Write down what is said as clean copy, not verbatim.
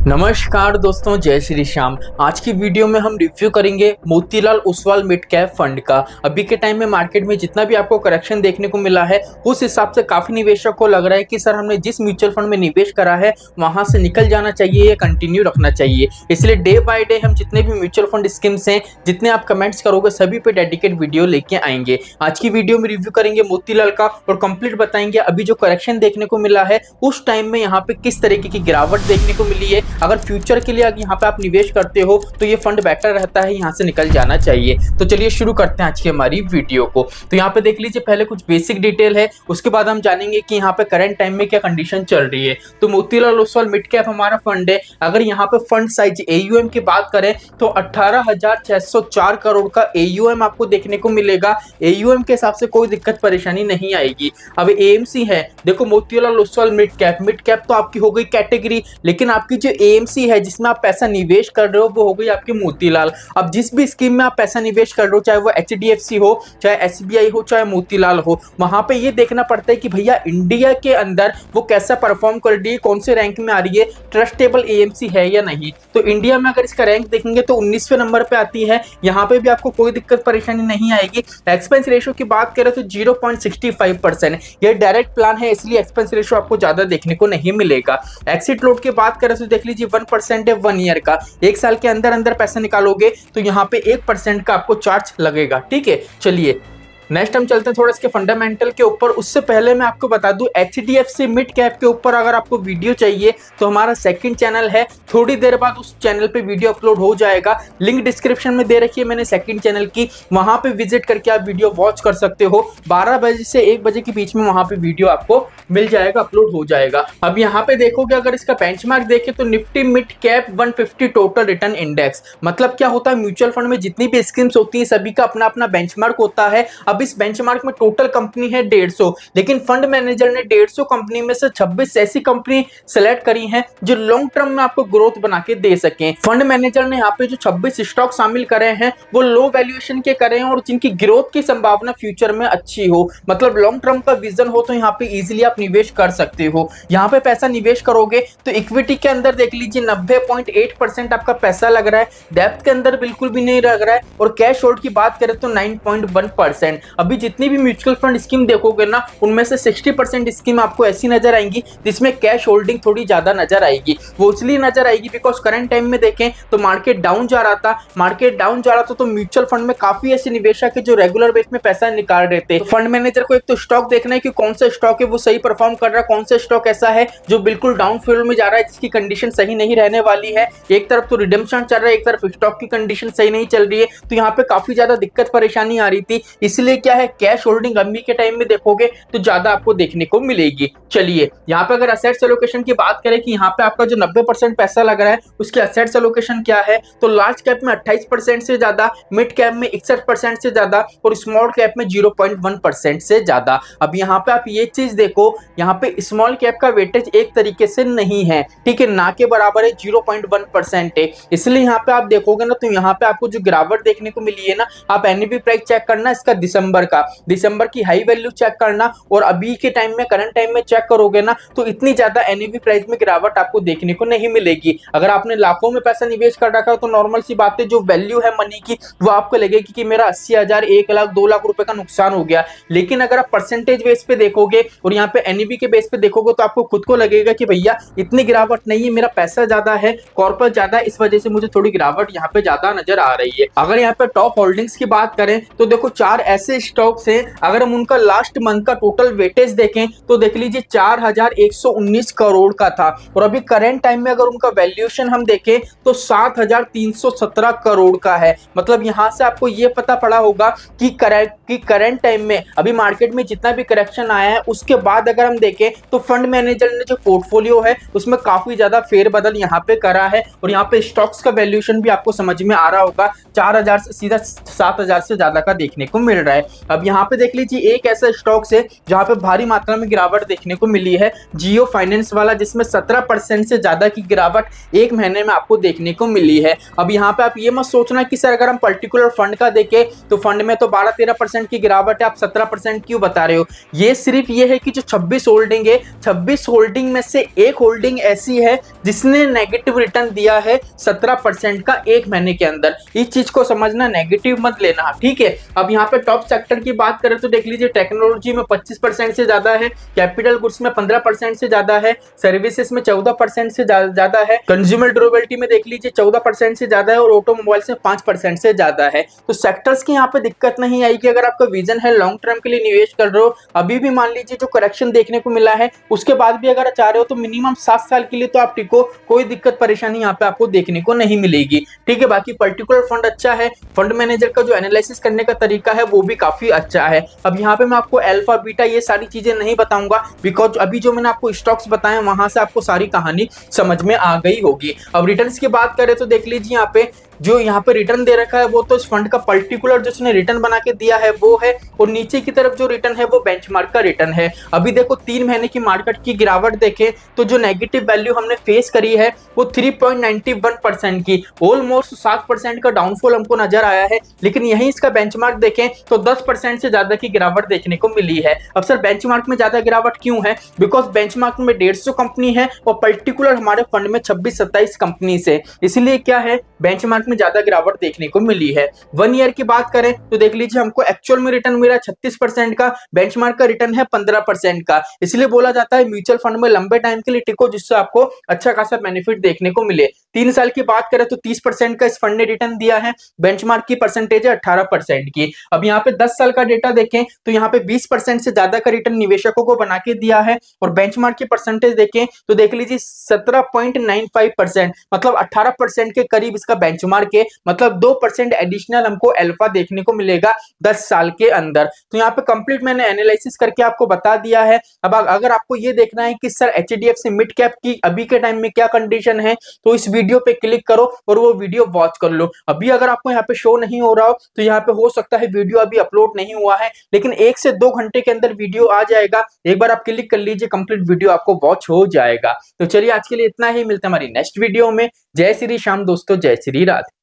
नमस्कार दोस्तों, जय श्री श्याम। आज की वीडियो में हम रिव्यू करेंगे Motilal Oswal mid cap fund का। अभी के टाइम में मार्केट में जितना भी आपको करेक्शन देखने को मिला है उस हिसाब से काफी निवेशक को लग रहा है कि सर हमने जिस म्यूचुअल फंड में निवेश करा है वहां से निकल जाना चाहिए या कंटिन्यू रखना चाहिए। इसलिए डे बाय डे हम जितने भी म्यूचुअल फंड स्कीम्स हैं, जितने आप कमेंट्स करोगे सभी पे डेडिकेट वीडियो लेके आएंगे। आज की वीडियो में रिव्यू करेंगे मोतीलाल का और कंप्लीट बताएंगे अभी जो करेक्शन देखने को मिला है उस टाइम में यहाँ पे किस तरीके की गिरावट देखने को मिली है। अगर फ्यूचर के लिए अगर यहाँ पे आप निवेश करते हो तो ये फंड बेटर रहता है, यहाँ से निकल जाना चाहिए। तो चलिए शुरू करते हैं आज की हमारी वीडियो को। तो यहाँ पे देख लीजिए, पहले कुछ बेसिक डिटेल है, उसके बाद हम जानेंगे कि यहाँ पे करंट टाइम में क्या कंडीशन चल रही है। तो मोतीलाल ओसवाल मिड कैप हमारा फंड है। अगर यहाँ पे फंड साइज AUM की बात करें तो 18,604 करोड़ का AUM आपको देखने को मिलेगा। AUM के हिसाब से कोई दिक्कत परेशानी नहीं आएगी। अब AMC है, देखो मोतीलाल ओसवाल मिड कैप तो आपकी हो गई कैटेगरी, लेकिन आपकी जो AMC है जिसमें आप पैसा निवेश कर रहे हो वो हो गई आपकी मोतीलाल। अब जिस भी स्कीम में आप पैसा निवेश कर रहे हो, चाहे वो HDFC हो, चाहे SBI हो, चाहे मोतीलाल हो, वहां पे ये देखना पड़ता है कि भैया इंडिया के अंदर वो कैसा परफॉर्म कर रही है, कौन से रैंक में आ रही है, ट्रस्टेबल AMC है या नहीं। तो इंडिया में अगर इसका रैंक देखेंगे तो 19वें नंबर पे आती है। यहाँ पे भी आपको कोई दिक्कत परेशानी नहीं आएगी। एक्सपेंस रेशियो की बात करें तो 0.65%। ये डायरेक्ट प्लान है, इसलिए एक्सपेंस रेशियो आपको ज्यादा देखने को नहीं मिलेगा। एक्सिट लोड की बात करें तो देख लीजिए 1% है 1 ईयर का। एक साल के अंदर अंदर पैसा निकालोगे तो यहाँ पे 1% का आपको चार्ज लगेगा। ठीक है, चलिए नेक्स्ट हम चलते हैं थोड़ा इसके फंडामेंटल के ऊपर। उससे पहले मैं आपको बता दूं, HDFC मिड कैप के ऊपर अगर आपको वीडियो चाहिए तो हमारा सेकंड चैनल है, थोड़ी देर बाद उस चैनल पे वीडियो अपलोड हो जाएगा। लिंक डिस्क्रिप्शन में दे रखी है मैंने सेकंड चैनल की, वहां पे विजिट करके आप वीडियो वॉच कर सकते हो। 12 बजे से 1 बजे के बीच में वहां पे वीडियो आपको मिल जाएगा, अपलोड हो जाएगा। अब यहाँ पे देखोगे, अगर इसका बेंचमार्क देखें तो Nifty mid cap 150 total return index. मतलब क्या होता है, म्यूचुअल फंड में जितनी भी स्कीम्स होती है सभी का अपना अपना बेंचमार्क होता है। अब इस बेंचमार्क में टोटल कंपनी है 150, लेकिन फंड मैनेजर ने 150 कंपनी में से 26 ऐसी कंपनी सेलेक्ट करी हैं जो लॉन्ग टर्म में आपको ग्रोथ बना के दे सकें। फंड मैनेजर ने यहाँ पे जो 26 स्टॉक शामिल करे हैं वो लो वैल्यूएशन के करे हैं और जिनकी ग्रोथ की संभावना फ्यूचर में अच्छी हो, मतलब लॉन्ग टर्म का विजन हो, तो यहाँ पे इजिली आप निवेश कर सकते हो। यहाँ पे पैसा निवेश करोगे तो इक्विटी के अंदर देख लीजिए 90.8% आपका पैसा लग रहा है, डेप्थ के अंदर बिल्कुल भी नहीं लग रहा है, और कैश होल्ड की बात करें तो 9.1%। अभी जितनी भी म्यूचुअल फंड स्कीम देखोगे ना, उनमें से 60% स्कीम आपको ऐसी नजर आएंगी जिसमें कैश होल्डिंग थोड़ी ज्यादा नजर आएगी। वो इसलिए नजर आएगी बिकॉज करंट टाइम में देखें तो मार्केट डाउन जा रहा था, तो म्यूचुअल फंड में काफी ऐसे निवेशक है जो रेगुलर बेस में पैसा निकाल रहे थे। तो फंड मैनेजर को एक तो स्टॉक देखना है कि कौन सा स्टॉक है वो सही परफॉर्म कर रहा है, कौन सा स्टॉक ऐसा है जो बिल्कुल डाउन फ्यूल में जा रहा है, जिसकी कंडीशन सही नहीं रहने वाली है। एक तरफ तो रिडेम्पशन चल रहा है, एक तरफ स्टॉक की कंडीशन सही नहीं चल रही है, तो यहाँ पे काफी ज्यादा दिक्कत परेशानी आ रही थी। इसलिए क्या है, कैश होल्डिंग अभी के टाइम में देखोगे तो ज्यादा आपको देखने को मिलेगी। चलिए यहाँ पे अगर असेट्स एलोकेशन की बात करें कि यहाँ पे आपका जो 90% पैसा लग रहा है उसके असेट्स एलोकेशन क्या है, तो लार्ज कैप में 28% से ज्यादा, मिड कैप में 61% से ज्यादा और स्मॉल कैप में 0.1% से ज्यादा। अब यहाँ पे आप ये चीज देखो, यहाँ पे स्मॉल कैप का वेटेज एक तरीके से नहीं है, ठीक है, ना के बराबर है, 0.1% है। इसलिए यहाँ पे आप देखोगे ना तो यहाँ पे आपको जो गिरावट देखने को मिली है ना, आप NAV प्राइस चेक करना इसका दिसंबर की हाई वैल्यू चेक करना, और अभी के टाइम में करंट टाइम में चेक करोगे ना तो इतनी ज्यादा NAV प्राइस में गिरावट आपको देखने को नहीं मिलेगी। अगर आपने लाखों में पैसा निवेश कर रखा है तो नॉर्मल सी बात है, जो वैल्यू है मनी की वो आपको लगेगी कि मेरा 80,000, 1 लाख, 2 लाख रुपए का नुकसान हो गया। लेकिन अगर आप परसेंटेज बेस पे देखोगे और यहाँ पे NAV के बेस पे देखोगे तो आपको खुद को लगेगा कि भैया इतनी गिरावट नहीं है, मेरा पैसा ज्यादा है, कॉर्पोरेट ज्यादा है, इस वजह से मुझे थोड़ी गिरावट यहाँ पे ज्यादा नजर आ रही है। अगर यहाँ पे टॉप होल्डिंग्स की बात करें तो देखो 4 ऐसे स्टॉक्स हैं, अगर हम उनका लास्ट मंथ का टोटल वेटेज देखें तो देख लीजिए 4,119 करोड़ का था, और अभी करंट टाइम में अगर उनका वैल्यूएशन हम देखें तो 7,317 करोड़ का है। मतलब यहां से आपको ये पता पड़ा होगा कि करंट टाइम में अभी मार्केट में जितना भी करेक्शन आया है उसके बाद अगर हम देखें तो फंड मैनेजर ने जो पोर्टफोलियो है उसमें काफी ज्यादा फेरबदल यहाँ पे करा है, और यहाँ पे स्टॉक्स का वैल्यूएशन भी आपको समझ में आ रहा होगा, 4,000 से सीधा 7,000 से ज्यादा का देखने को मिल रहा है। अब यहाँ पे देख लीजिए एक ऐसा स्टॉक्स है जहाँ पे भारी मात्रा में गिरावट देखने को मिली है, जियो फाइनेंस वाला, जिसमें 17% से ज्यादा की गिरावट एक महीने में आपको देखने को मिली है। अब यहाँ पे आप ये मत सोचना कि सर अगर हम पर्टिकुलर फंड का देखें तो फंड में तो 12-13% की गिरावट है, आप 17% क्यों बता रहे हो। ये सिर्फ ये है कि जो 26 होल्डिंग है, 26 होल्डिंग में से एक होल्डिंग ऐसी है जिसने नेगेटिव रिटर्न दिया है 17% का एक महीने के अंदर। इस चीज को समझना, नेगेटिव मत लेना, ठीक है। अब यहाँ पे टॉप सेक्टर की बात करें तो देख लीजिए टेक्नोलॉजी में 25% से ज्यादा है, कैपिटल गुड्स में 15% से ज्यादा है, सर्विसेज में 14% से ज्यादा है, कंज्यूमर ड्यूरेबिलिटी में देख लीजिए 14% से ज्यादा है और ऑटोमोबाइल्स में 5% से ज्यादा है। तो सेक्टर्स की यहाँ पे दिक्कत नहीं आएगी अगर आपका विजन है लॉन्ग टर्म के लिए निवेश कर रहे हो। अभी भी मान लीजिए जो करेक्शन देखने को मिला है उसके बाद भी अगर चाह रहे हो तो मिनिमम 7 साल के लिए तो आप टिको, कोई दिक्कत परेशानी यहाँ पे आपको देखने को नहीं मिलेगी, ठीक है। बाकी पर्टिकुलर फंड अच्छा है, फंड मैनेजर का जो एनालिसिस करने का तरीका है वो भी काफी अच्छा है। अब यहाँ पे मैं आपको अल्फा बीटा ये सारी चीजें नहीं बताऊंगा, बिकॉज अभी जो मैंने आपको स्टॉक्स बताए वहां से आपको सारी कहानी समझ में आ गई होगी। अब रिटर्न्स की बात करें तो देख लीजिए यहाँ पे जो यहाँ पे रिटर्न दे रखा है वो तो इस फंड का पर्टिकुलर जो उसने रिटर्न बना के दिया है वो है, और नीचे की तरफ जो रिटर्न है वो बेंचमार्क का रिटर्न है। अभी देखो 3 महीने की मार्केट की गिरावट देखें तो जो नेगेटिव वैल्यू हमने फेस करी है वो 3.91% की, ऑलमोस्ट 7% का डाउनफॉल हमको नजर आया है। लेकिन यही इसका बेंचमार्क देखें तो 10% से ज्यादा की गिरावट देखने को मिली है। अब सर बेंचमार्क में ज्यादा गिरावट क्यों है, बिकॉज बेंचमार्क में 150 कंपनी है और पर्टिकुलर हमारे फंड में 26-27 कंपनी से, इसलिए क्या है बेंचमार्क में ज्यादा गिरावट देखने को मिली है। 1 ईयर की बात करें तो देख लीजिए हमको एक्चुअल में रिटर्न मिला 36% का, बेंचमार्क का रिटर्न है 15% का। इसलिए बोला जाता है म्यूचुअल फंड में लंबे टाइम के लिए टिको जिससे आपको अच्छा खासा बेनिफिट देखने को मिले। 3 साल की बात करें तो 30% का इस फंड ने रिटर्न दिया है, बेंचमार्क की परसेंटेज है 18% की। अब यहाँ पे 10 साल का डेटा देखें तो यहाँ पे 20% से ज्यादा का रिटर्न निवेशकों को बना के दिया है, और बेंचमार्क की परसेंटेज देखें तो देख लीजिए 17.95%, मतलब 18% के करीब इसका बेंचमार्क के, मतलब 2% एडिशनल हमको अल्फा देखने को मिलेगा 10 साल के अंदर। तो यहाँ पे कंप्लीट मैंने एनालिसिस करके आपको बता दिया है। अब अगर आपको ये देखना है कि सर एचडीएफसी मिड कैप की अभी के टाइम में क्या कंडीशन है तो इस वीडियो पे क्लिक करो और वो वीडियो वॉच कर लो। अभी अगर आपको यहाँ पे शो नहीं हो रहा हो तो यहाँ पे हो सकता है वीडियो अभी अपलोड नहीं हुआ है, लेकिन 1 से 2 घंटे के अंदर वीडियो आ जाएगा। एक बार आप क्लिक कर लीजिए, कंप्लीट वीडियो आपको वॉच हो जाएगा। तो चलिए आज के लिए इतना ही, मिलते हैं हमारी नेक्स्ट वीडियो में। जय श्री श्याम दोस्तों, जय श्री राधे।